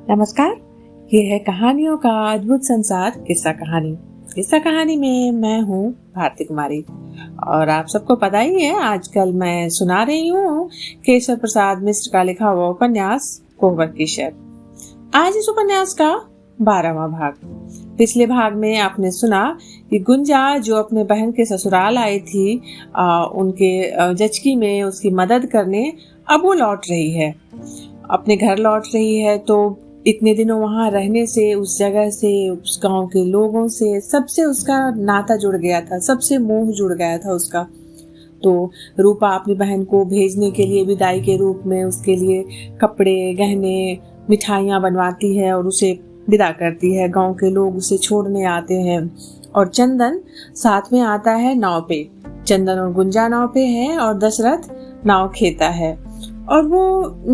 नमस्कार। ये है कहानियों का अद्भुत संसार किस्सा कहानी। किस्सा कहानी में मैं हूँ भारती कुमारी और आप सबको पता ही है आजकल मैं सुना रही हूँ केशव प्रसाद मिश्र का लिखा हुआ उपन्यास कोहबर की शर्त। आज इस उपन्यास का 12वां भाग। पिछले भाग में आपने सुना कि गुंजा जो अपने बहन के ससुराल आई थी उनके जचकी में उसकी मदद करने अब वो लौट रही है, अपने घर लौट रही है। तो इतने दिनों वहां रहने से, उस जगह से, उस गांव के लोगों से, सबसे उसका नाता जुड़ गया था, सबसे मोह जुड़ गया था उसका। तो रूपा अपनी बहन को भेजने के लिए विदाई के रूप में उसके लिए कपड़े, गहने, मिठाइयाँ बनवाती है और उसे विदा करती है। गांव के लोग उसे छोड़ने आते हैं और चंदन साथ में आता है नाव पे। चंदन और गुंजा नाव पे है और दशरथ नाव खेता है। और वो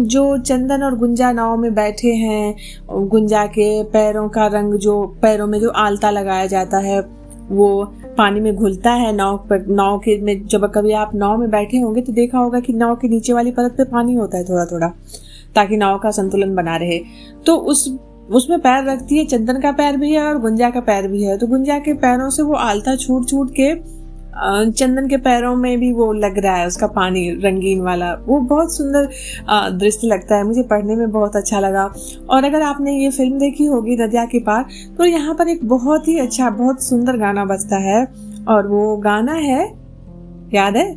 जो चंदन और गुंजा नाव में बैठे हैं, गुंजा के पैरों का रंग, जो पैरों में जो आलता लगाया जाता है वो पानी में घुलता है नाव पर। नाव के में जब कभी आप नाव में बैठे होंगे तो देखा होगा कि नाव के नीचे वाली परत पे पानी होता है थोड़ा थोड़ा, ताकि नाव का संतुलन बना रहे। तो उसमें पैर रखती है। चंदन का पैर भी है और गुंजा का पैर भी है। तो गुंजा के पैरों से वो आलता छूट छूट के चंदन के पैरों में भी वो लग रहा है, उसका पानी रंगीन वाला। वो बहुत सुंदर दृश्य लगता है, मुझे पढ़ने में बहुत अच्छा लगा। और अगर आपने ये फिल्म देखी होगी नदिया के पार, तो यहाँ पर एक बहुत ही अच्छा, बहुत सुंदर गाना बजता है और वो गाना है, याद है,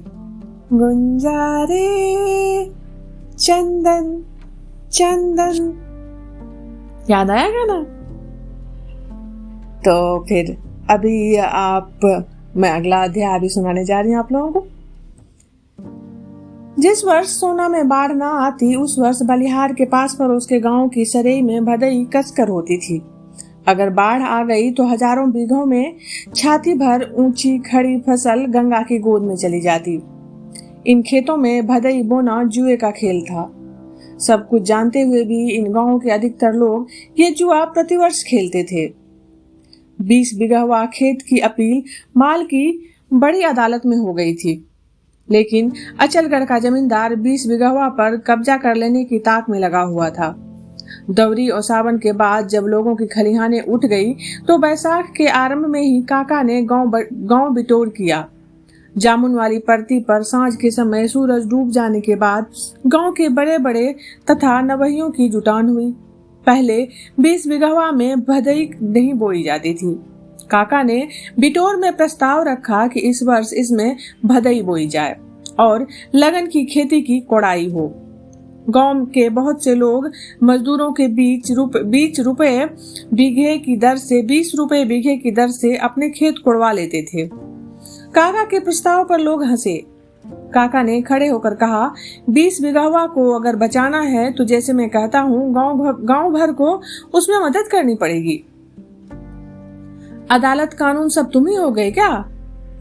गुंजा रे चंदन चंदन। याद आया गाना? तो फिर अभी मैं अगला अध्याय भी सुनाने जा रही हूँ आप लोगों को। जिस वर्ष सोना में बाढ़ ना आती, उस वर्ष बलिहार के पास पड़ोस के गांव की सरेई में भदई कसकर होती थी। अगर बाढ़ आ गई तो हजारों बीघों में छाती भर ऊंची खड़ी फसल गंगा की गोद में चली जाती। इन खेतों में भदई बोना जुए का खेल था। सब कुछ जानते हुए भी इन गांवों के अधिकतर लोग ये जुआ प्रतिवर्ष खेलते थे। 20 बिगहा खेत की अपील माल की बड़ी अदालत में हो गई थी, लेकिन अचलगढ़ का जमींदार 20 बिगहा पर कब्जा कर लेने की ताक में लगा हुआ था। दवरी और सावन के बाद जब लोगों की खलिहानें उठ गई तो बैसाख के आरंभ में ही काका ने गांव बिटोर किया। जामुन वाली परती पर सांझ के समय सूरज डूब जाने के बाद गांव के बड़े बड़े तथा नवहियों की जुटान हुई। पहले 20 बिगहा में भदई नहीं बोई जाती थी। काका ने बिटोर में प्रस्ताव रखा कि इस वर्ष इसमें भदई बोई जाए और लगन की खेती की कोड़ाई हो। गांव के बहुत से लोग मजदूरों के 20 रुपए बीघे की दर से 20 रुपए बीघे की दर से अपने खेत कोड़वा लेते थे। काका के प्रस्ताव पर लोग हंसे। काका ने खड़े होकर कहा, 20 बिगहा को अगर बचाना है तो जैसे मैं कहता हूँ गांव भर को उसमें मदद करनी पड़ेगी। अदालत कानून सब तुम ही हो गए क्या?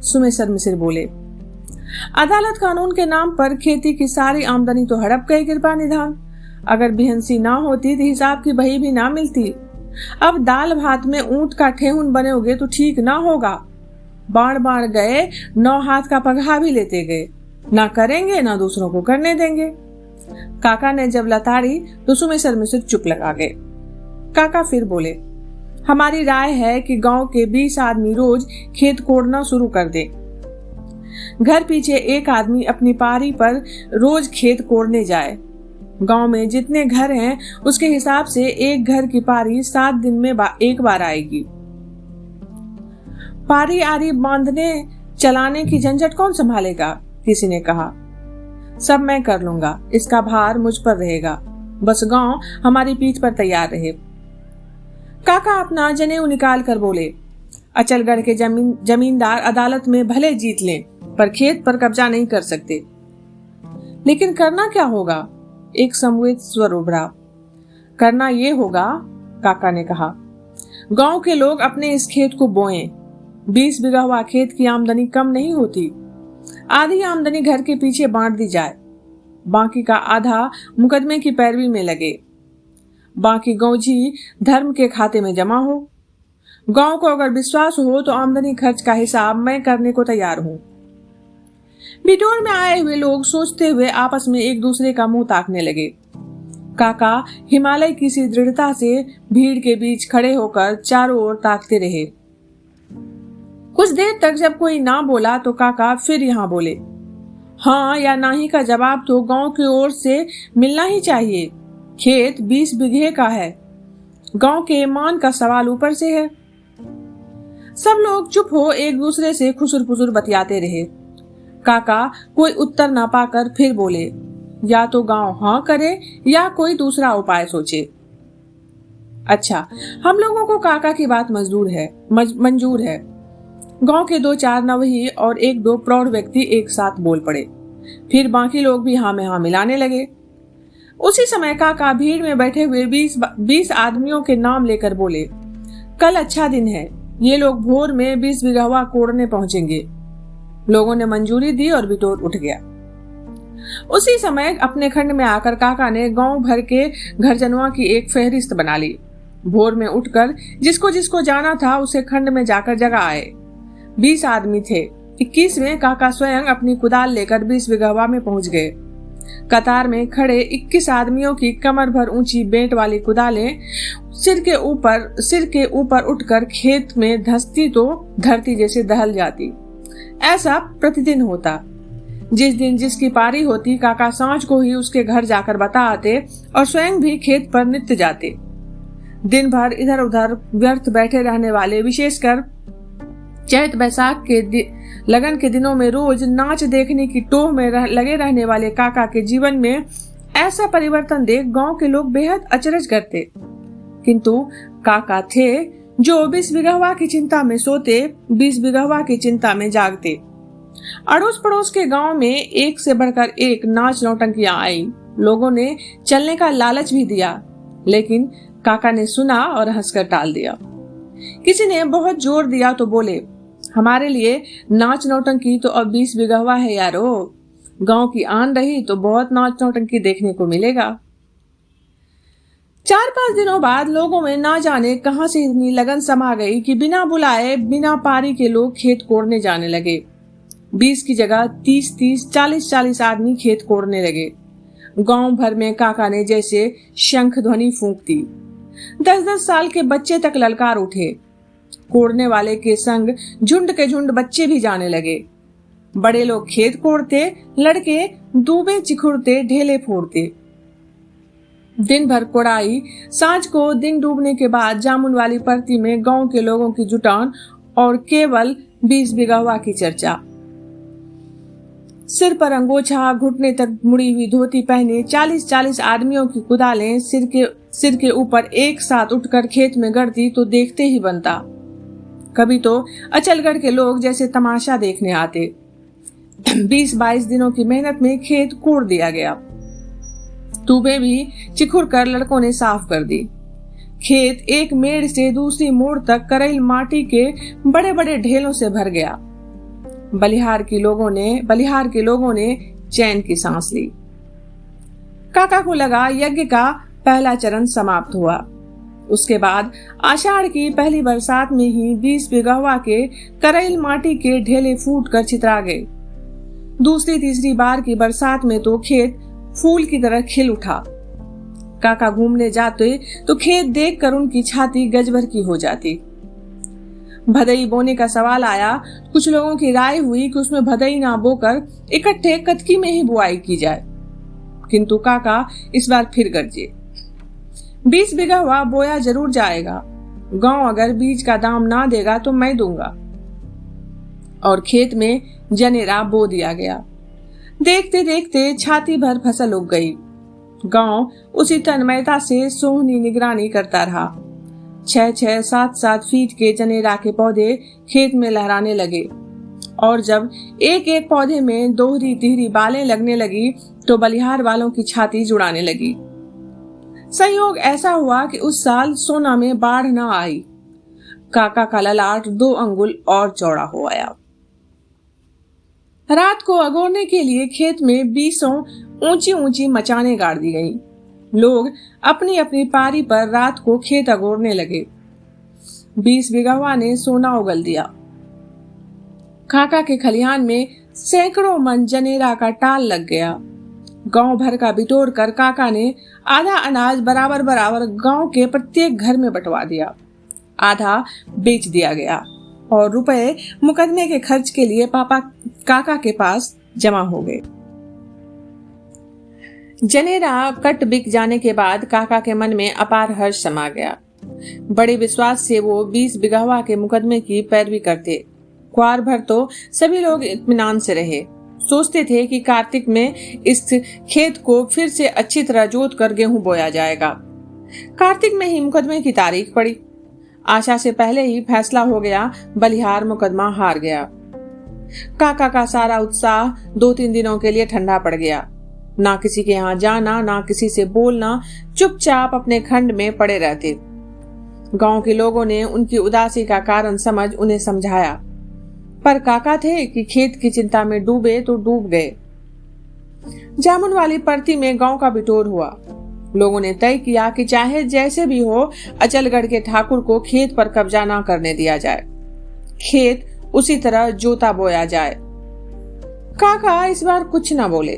सुमेसर मिसिर बोले। अदालत कानून के नाम पर खेती की सारी आमदनी तो हड़प गई कृपा निधान। अगर बिहंसी ना होती तो हिसाब की बही भी ना मिलती। अब दाल भात में ऊंट का ठेहुन बनोगे तो ठीक ना होगा। बाण बाण गए, 9 हाथ का पगहा भी लेते गए। ना करेंगे ना दूसरों को करने देंगे। काका ने जब लताड़ी तो सुमेसर मिसिर चुप लगा गए। काका फिर बोले, हमारी राय है कि गांव के 20 आदमी रोज खेत कोड़ना शुरू कर दे। घर पीछे एक आदमी अपनी पारी पर रोज खेत कोड़ने जाए। गांव में जितने घर हैं उसके हिसाब से एक घर की पारी 7 दिन में एक बार आएगी। पारी आरी बांधने चलाने की झंझट कौन संभालेगा? किसी ने कहा। सब मैं कर लूंगा, इसका भार मुझ पर रहेगा, बस गांव हमारी पीठ पर तैयार रहे। काका अपना जनेऊ निकाल कर बोले, अचलगढ़ के जमींदार अदालत में भले जीत लें पर खेत पर कब्जा नहीं कर सकते। लेकिन करना क्या होगा? एक संवेद स्वर उभरा। करना ये होगा, काका ने कहा, गांव के लोग अपने इस खेत को बोएं। 20 बिगहा खेत की आमदनी कम नहीं होती। आधी आमदनी घर के पीछे बांट दी जाए, बाकी का आधा मुकदमे की पैरवी में लगे, बाकी गौजी धर्म के खाते में जमा हो। गांव को अगर विश्वास हो तो आमदनी खर्च का हिसाब मैं करने को तैयार हूँ। बिटोर में आए हुए लोग सोचते हुए आपस में एक दूसरे का मुंह ताकने लगे। काका हिमालय की सी दृढ़ता से भीड़ के बीच खड़े होकर चारों ओर ताकते रहे। कुछ देर तक जब कोई ना बोला तो काका फिर यहाँ बोले, हाँ या नहीं का जवाब तो गांव की ओर से मिलना ही चाहिए। खेत 20 बीघे का है, गांव के ईमान का सवाल ऊपर से है। सब लोग चुप हो एक दूसरे से खुसुर पुसुर बतियाते रहे। काका कोई उत्तर ना पाकर फिर बोले, या तो गांव हाँ करे या कोई दूसरा उपाय सोचे। अच्छा, हम लोगों को काका की बात मंजूर है। गांव के 2-4 नवही और 1-2 प्रौढ़ व्यक्ति एक साथ बोल पड़े। फिर बाकी लोग भी हाँ में हाँ मिलाने लगे। उसी समय काका भीड़ में बैठे हुए 20 आदमियों के नाम लेकर बोले, कल अच्छा दिन है, ये लोग भोर में 20 बीघा कोड़ने पहुंचेंगे। लोगों ने मंजूरी दी और बिटोर उठ गया। उसी समय अपने खंड में आकर काका ने गांव भर के घरजनुआ की एक फहरिस्त बना ली। भोर में उठकर जिसको जिसको जाना था उसे खंड में जाकर जगह आए। 20 आदमी थे। 21वें काका स्वयं अपनी कुदाल लेकर 20 बीघा में पहुंच गए। कतार में खड़े 21 आदमियों की कमर भर ऊंची बेंट वाली कुदालें सिर के ऊपर उठकर खेत में धंसती तो धरती जैसे दहल जाती। ऐसा प्रतिदिन होता। जिस दिन जिसकी पारी होती काका सांझ को ही उसके घर जाकर बता आते और स्वयं भी खेत पर नित्य जाते। दिन भर इधर उधर व्यर्थ बैठे रहने वाले, विशेषकर चैत बैसाख के लगन के दिनों में रोज नाच देखने की टोह में लगे रहने वाले काका के जीवन में ऐसा परिवर्तन देख गांव के लोग बेहद अचरज करते। किंतु काका थे जो 20 बीघा की चिंता में सोते, 20 बीघा की चिंता में जागते। अड़ोस पड़ोस के गांव में एक से बढ़कर एक नाच नौटंकियां आई। लोगों ने चलने का लालच भी दिया, लेकिन काका ने सुना और हंसकर टाल दिया। किसी ने बहुत जोर दिया तो बोले, हमारे लिए नाच नौटंकी तो अब 20 बीघा है यारो। गांव की आन रही तो बहुत नाच नौटंकी देखने को मिलेगा। 4-5 दिनों बाद लोगों में ना जाने कहां से इतनी लगन समा गई कि बिना बुलाए बिना पारी के लोग खेत कोड़ने जाने लगे। 20 की जगह 30-30, 40-40 आदमी खेत कोड़ने लगे। गांव भर में काका ने जैसे शंख ध्वनि फूंक दी। 10-10 साल के बच्चे तक ललकार उठे। कोड़ने वाले के संग झुंड के झुंड बच्चे भी जाने लगे। बड़े लोग खेत कोड़ते, लड़के दूबे चिखुरते, ढेले फोड़ते। दिन भर कोड़ाई। सांझ को दिन डूबने के बाद जामुन वाली परती में गांव के लोगों की जुटान और केवल 20 बीघा की चर्चा। सिर पर अंगोछा, घुटने तक मुड़ी हुई धोती पहने 40-40 आदमियों की कुदालें सिर के ऊपर एक साथ उठकर खेत में गड़ती तो देखते ही बनता। कभी तो अचलगढ़ के लोग जैसे तमाशा देखने आते। 20-22 दिनों की मेहनत में खेत कोड़ दिया गया। तूबे भी चिखुर कर लड़कों ने साफ कर दी। खेत एक मेड़ से दूसरी मोड़ तक करैल माटी के बड़े बड़े ढेलों से भर गया। बलिहार के लोगों ने चैन की सांस ली। काका को लगा यज्ञ का पहला चरण समाप्त हुआ। उसके बाद आषाढ़ की पहली बरसात में ही 20 बीघा के करैल माटी के ढेले फूट कर छितरा गए। दूसरी तीसरी बार की बरसात में तो खेत फूल की तरह खिल उठा। काका घूमने जाते तो खेत देखकर उनकी छाती गजभर की हो जाती। भदई बोने का सवाल आया। कुछ लोगों की राय हुई कि उसमें भदई ना बोकर इकट्ठे कतकी में ही बुआई की जाए, किंतु काका इस बार फिर गरजे। 20 बीघा बोया जरूर जाएगा। गांव अगर बीज का दाम ना देगा तो मैं दूंगा। और खेत में जनेरा बो दिया गया। देखते देखते छाती भर फसल उग गई। गांव उसी तन्मयता से सोहनी निगरानी करता रहा। 6-6, 7-7 फीट के जनेरा के पौधे खेत में लहराने लगे और जब एक एक पौधे में दोहरी तिहरी बालें लगने लगी तो बलिहार वालों की छाती जुड़ाने लगी। संयोग ऐसा हुआ कि उस साल सोना में बाढ़ न आई। काका का ललाट 2 अंगुल और चौड़ा हो आया। रात को अगोरने के लिए खेत में 20 ऊंची ऊंची मचाने गाड़ दी गई। लोग अपनी अपनी पारी पर रात को खेत अगोरने लगे। 20 बीघा ने सोना उगल दिया। काका के खलिहान में सैकड़ों मन जनेरा का टाल लग गया। गांव भर का बिटोर कर काका ने आधा अनाज बराबर बराबर गांव के प्रत्येक घर में बंटवा दिया, आधा बेच दिया गया और रुपए मुकदमे के खर्च के लिए पापा काका के पास जमा हो गए। जनेरा कट बिक जाने के बाद काका के मन में अपार हर्ष समा गया। बड़े विश्वास से वो 20 बिगहवा के मुकदमे की पैरवी करते। क्वार भर तो सभी लोग इत्मीनान से रहे, सोचते थे कि कार्तिक में इस खेत को फिर से अच्छी तरह जोत कर गेहूं बोया जाएगा। कार्तिक में ही मुकदमे की तारीख पड़ी। आशा से पहले ही फैसला हो गया, बलिहार मुकदमा हार गया। काका का सारा उत्साह 2-3 दिनों के लिए ठंडा पड़ गया। ना किसी के यहाँ जाना, ना किसी से बोलना, चुपचाप अपने खंड में पड़े रहते। गांव के लोगों ने उनकी उदासी का कारण समझ उन्हें समझाया, पर काका थे कि खेत की चिंता में डूबे तो डूब गए। जामुन वाली परती में गांव का बिटोर हुआ। लोगों ने तय किया कि चाहे जैसे भी हो, अचलगढ़ के ठाकुर को खेत पर कब्जा न करने दिया जाए, खेत उसी तरह जोता बोया जाए। काका इस बार कुछ न बोले।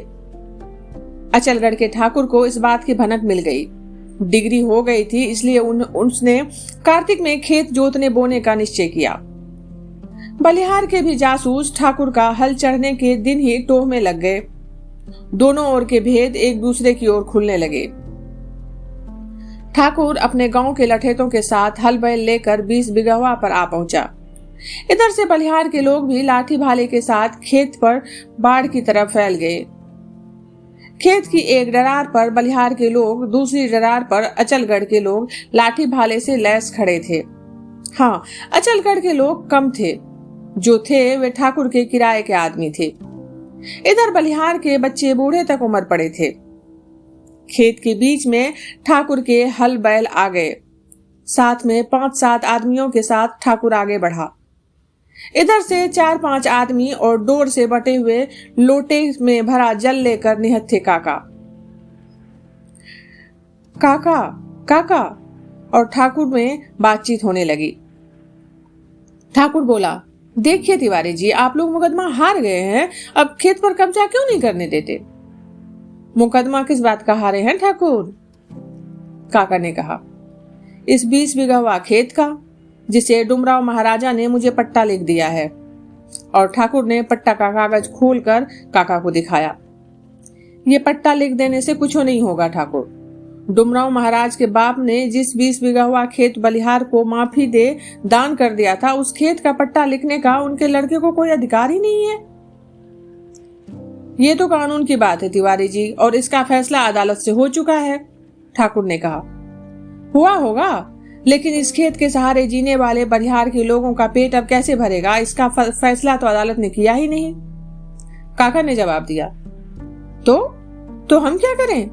अचलगढ़ के ठाकुर को इस बात की भनक मिल गई। डिग्री हो गई थी, इसलिए उसने कार्तिक में खेत जोतने बोने का निश्चय किया। बलिहार के भी जासूस ठाकुर का हल चढ़ने के दिन ही टोह में लग गए। दोनों ओर के भेद एक दूसरे की ओर खुलने लगे। ठाकुर अपने गांव के लठेतों के साथ हल बैल लेकर 20 बिगहवा पर आ पहुंचा। इधर से बलिहार के लोग भी लाठी भाले के साथ खेत पर बाढ़ की तरफ फैल गए। खेत की एक डरार पर बलिहार के लोग, दूसरी डरार पर अचलगढ़ के लोग लाठी भाले से लैस खड़े थे। हाँ, अचलगढ़ के लोग कम थे, जो थे वे ठाकुर के किराए के आदमी थे। इधर बलिहार के बच्चे बूढ़े तक उम्र पड़े थे। खेत के बीच में ठाकुर के हल बैल आ गए। साथ में 5-7 आदमियों के साथ ठाकुर आगे बढ़ा। इधर से 4-5 आदमी और डोर से बटे हुए लोटे में भरा जल लेकर निहत्थे काका काका काका और ठाकुर में बातचीत होने लगी। ठाकुर बोला, देखिए तिवारी जी, आप लोग मुकदमा हार गए हैं, अब खेत पर कब्जा क्यों नहीं करने देते? मुकदमा किस बात का हारे हैं ठाकुर? काका ने कहा, इस 20 बिगहवा खेत का, जिसे डुमराव महाराजा ने मुझे पट्टा लिख दिया है। और ठाकुर ने पट्टा का कागज खोलकर काका को दिखाया। ये पट्टा लिख देने से कुछ नहीं होगा ठाकुर। डुमराव महाराज के बाप ने जिस 20 बिगहवा खेत बलिहार को माफी दे दान कर दिया था, उस खेत का पट्टा लिखने का उनके लड़के को कोई अधिकार ही नहीं है। ये तो कानून की बात है तिवारी जी, और इसका फैसला अदालत से हो चुका है, ठाकुर ने कहा। हुआ होगा, लेकिन इस खेत के सहारे जीने वाले बलिहार के लोगों का पेट अब कैसे भरेगा, इसका फैसला तो अदालत ने किया ही नहीं, काका ने जवाब दिया। तो हम क्या करें?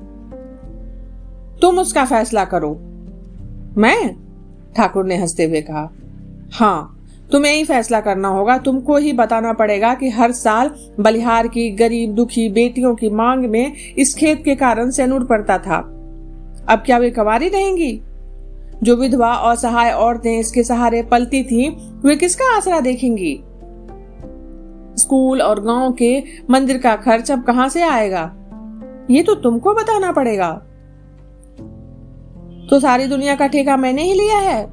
तुम उसका फैसला करो। मैं? ठाकुर ने हंसते हुए कहा, हाँ, तुम्हें ही फैसला करना होगा। तुमको ही बताना पड़ेगा कि हर साल बलिहार की गरीब दुखी बेटियों की मांग में इस खेत के कारण सेनूर पड़ता था। अब क्या वे कंवारी रहेंगी? जो विधवा और असहाय औरतें इसके सहारे पलती थीं, वे किसका आसरा देखेंगी? स्कूल और गांव के मंदिर का खर्च अब कहां से आएगा? ये तो तुमको बताना पड़ेगा। तो सारी दुनिया का ठेका मैंने ही लिया है,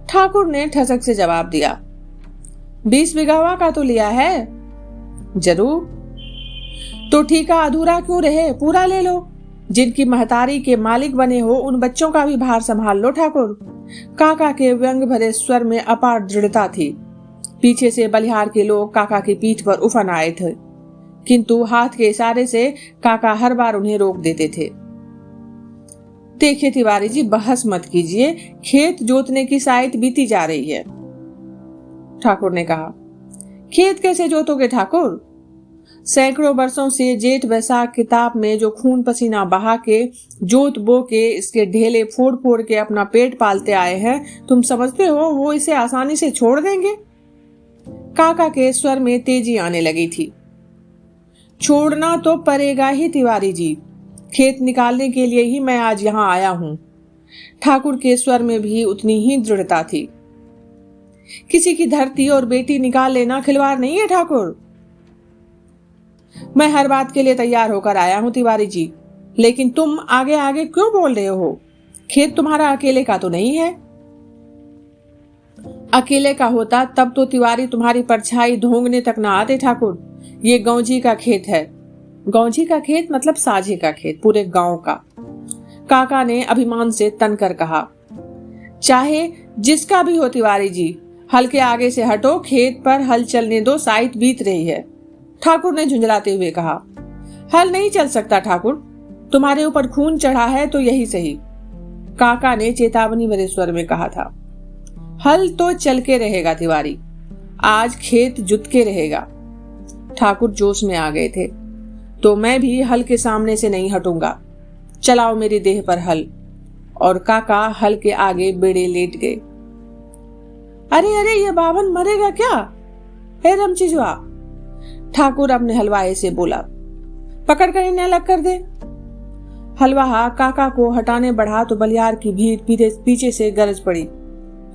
ठाकुर ने ठसक से जवाब दिया। 20 बिगहवा का तो लिया है। जरूर। तो ठेका अधूरा क्यों रहे, पूरा ले लो। जिनकी महतारी के मालिक बने हो, उन बच्चों का भी भार संभाल लो ठाकुर। काका के व्यंग भरे स्वर में अपार दृढ़ता थी। पीछे से बलिहार के लोग काका की पीठ पर उफन आए थे, किंतु हाथ के इशारे से काका हर बार उन्हें रोक देते थे। देखिए तिवारी जी, बहस मत कीजिए, खेत जोतने की साइत बीती जा रही है, ठाकुर ने कहा। खेत कैसे जोतोगे ठाकुर? सैकड़ों वर्षों से जेठ बैसाख किताब में जो खून पसीना बहा के जोत बो के इसके ढेले फोड़ फोड़ के अपना पेट पालते आए हैं, तुम समझते हो वो इसे आसानी से छोड़ देंगे? काका के स्वर में तेजी आने लगी थी। छोड़ना तो पड़ेगा ही तिवारी जी, खेत निकालने के लिए ही मैं आज यहाँ आया हूँ। ठाकुर के स्वर में भी उतनी ही दृढ़ता थी। किसी की धरती और बेटी निकाल लेना खिलवाड़ नहीं है ठाकुर। मैं हर बात के लिए तैयार होकर आया हूँ तिवारी जी। लेकिन तुम आगे आगे क्यों बोल रहे हो? खेत तुम्हारा अकेले का तो नहीं है। अकेले का होता तब तो तिवारी तुम्हारी परछाई ढूंढने तक ना आते ठाकुर। ये गौजी का खेत है। गौजी का खेत मतलब साझे का खेत, पूरे गांव का। काका ने अभिमान से तनकर कहा। चाहे जिसका भी हो तिवारी जी, हल के आगे से हटो, खेत पर हल चलने दो, साइत बीत रही है। ठाकुर ने झुंझलाते हुए कहा। हल नहीं चल सकता ठाकुर, तुम्हारे ऊपर खून चढ़ा है तो यही सही, काका ने चेतावनी भरे स्वर में कहा था। हल तो चल के रहेगा तिवारी, आज खेत जुत के रहेगा। ठाकुर जोश में आ गए थे। तो मैं भी हल के सामने से नहीं हटूंगा, चलाओ मेरी देह पर हल। और काका हल के आगे बेड़े लेट गए। अरे अरे, ये बावन मरेगा क्या? हे रमचिजुआ, ठाकुर अपने हलवाई से बोला, पकड़ कर इन्हें अलग कर दे। हलवाहा काका को हटाने बढ़ा तो बलियार की भीड़ पीछे से गरज पड़ी।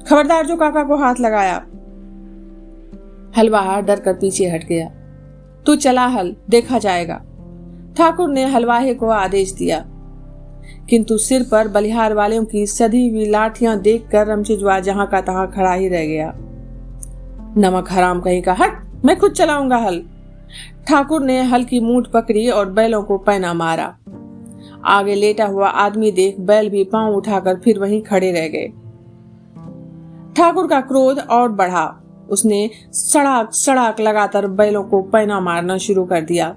खबरदार जो काका को हाथ लगाया। हलवाहा डर कर पीछे हट गया। तू चला हल, देखा जाएगा, ठाकुर ने हलवाहे को आदेश दिया। किंतु सिर पर बलिहार वालों की सधी हुई लाठियां देखकर रमचिजुआ जहां का तहां खड़ा ही रह गया। नमक हराम कहीं का, हट, मैं खुद चलाऊंगा हल। ठाकुर ने हल की मूठ पकड़ी और बैलों को पैना मारा। आगे लेटा हुआ आदमी देख बैल भी पांव उठाकर फिर वहीं खड़े रह गए। ठाकुर का क्रोध और बढ़ा। उसने सड़ाक सड़ाक लगातार बैलों को पैना मारना शुरू कर दिया।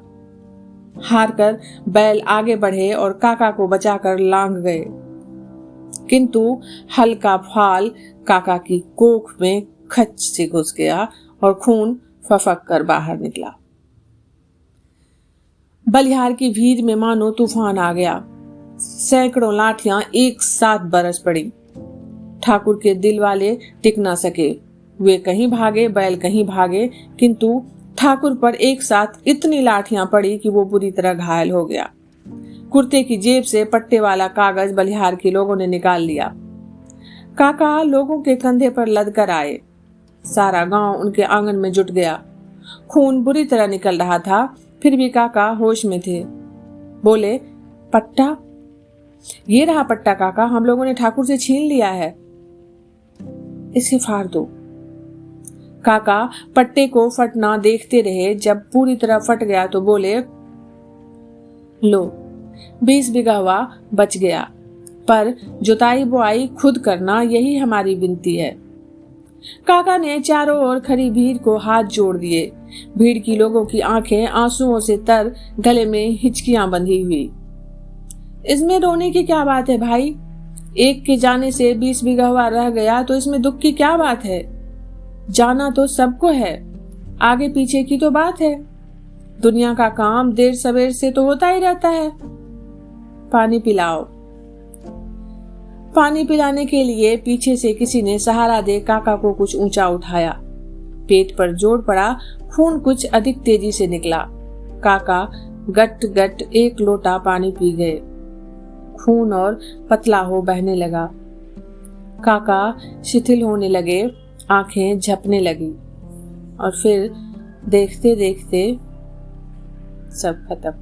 हार कर बैल आगे बढ़े और काका को बचाकर लांग गए। किंतु हल का फाल काका की कोख में खच से घुस गया और खून फफक कर बाहर निकला। बलिहार की भीड़ में मानो तूफान आ गया। सैकड़ों लाठियां एक साथ बरस पड़ी। ठाकुर के दिल वाले टिक ना सके। वे कहीं भागे, बैल कहीं भागे, किंतु ठाकुर पर एक साथ इतनी लाठियां पड़ी कि वो बुरी तरह घायल हो गया। कुर्ते की जेब से पट्टे वाला कागज बलिहार के लोगों ने निकाल लिया। काका लोगों के कंधे पर लद कर आए। सारा गांव उनके आंगन में जुट गया। खून बुरी तरह निकल रहा था, फिर भी काका होश में थे। बोले, पट्टा? ये रहा पट्टा काका, हम लोगों ने ठाकुर से छीन लिया है, इसे फाड़ दो। काका पट्टे को फटना देखते रहे। जब पूरी तरह फट गया तो बोले, लो, 20 बीघा हुआ बच गया, पर जुताई बुआई खुद करना, यही हमारी विनती है। काका ने चारों ओर खड़ी भीड़ को हाथ जोड़ दिए। भीड़ की लोगों की आंखें आंसुओं से तर, गले में हिचकियां बंधी हुई। इसमें रोने की क्या बात है भाई? एक के जाने से 20 बीघा हुआ रह गया तो इसमें दुख की क्या बात है? जाना तो सबको है, आगे पीछे की तो बात है। दुनिया का काम देर सवेर से तो होता ही रहता है। पानी पिलाओ। पानी पिलाने के लिए पीछे से किसी ने सहारा दे काका को कुछ ऊंचा उठाया। पेट पर जोर पड़ा, खून कुछ अधिक तेजी से निकला। काका गट गट एक लोटा पानी पी गए। खून और पतला हो बहने लगा। काका शिथिल होने लगे, आंखें झपने लगी और फिर देखते देखते सब खत्म।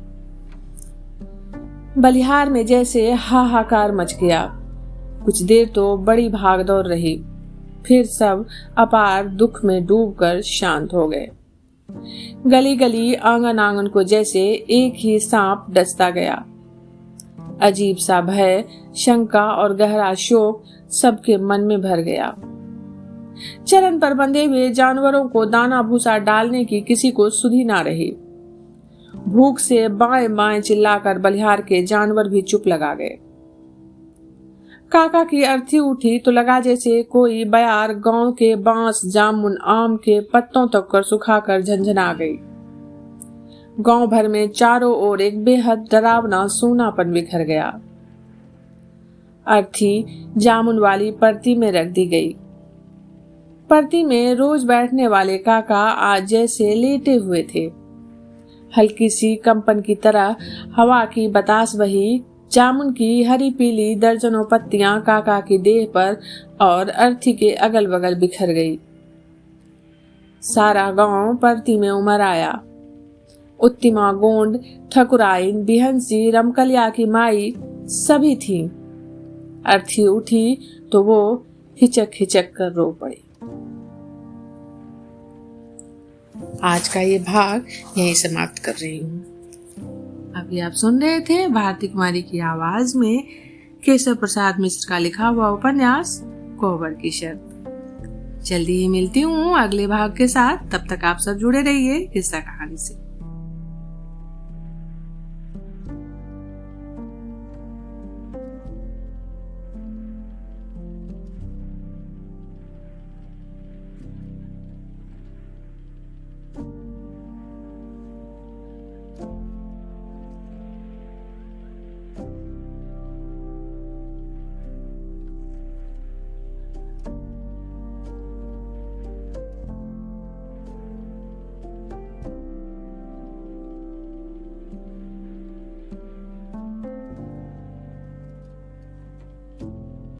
बलिहार में जैसे हाहाकार मच गया। कुछ देर तो बड़ी भागदौड़ रही, फिर सब अपार दुख में डूबकर शांत हो गए। गली गली, आंगन आंगन को जैसे एक ही सांप डसता गया। अजीब सा भय, शंका और गहरा शोक सबके मन में भर गया। चरण पर बंधे हुए जानवरों को दाना भूसा डालने की किसी को सुधि ना रही। भूख से बाएं बाएं चिल्लाकर बलिहार के जानवर भी चुप लगा गए। काका की अर्थी उठी तो लगा जैसे कोई बयार गांव के बांस, जामुन, आम के पत्तों तक कर सुखाकर झंझना गई। गांव भर में चारों ओर एक बेहद डरावना सूनापन बिखर गया। अर्थी जामुन वाली परती में रख दी गई। परती में रोज बैठने वाले काका आज जैसे लेटे हुए थे। हल्की सी कंपन की तरह हवा की बतास बही। जामुन की हरी पीली दर्जनों पत्तियां काका की देह पर और अर्थी के अगल बगल बिखर गई। सारा गांव परती में उमड़ आया। उत्तिमा गोंड, ठकुराइन, बिहंसी, रमकलिया की माई सभी थी। अर्थी उठी तो वो हिचक हिचक कर रो पड़ी। आज का ये भाग यहीं समाप्त कर रही हूँ। अभी आप सुन रहे थे भारती कुमारी की आवाज में केशव प्रसाद मिश्र का लिखा हुआ उपन्यास कोहबर की शर्त। जल्दी ही मिलती हूँ अगले भाग के साथ। तब तक आप सब जुड़े रहिए किस्सा कहानी से।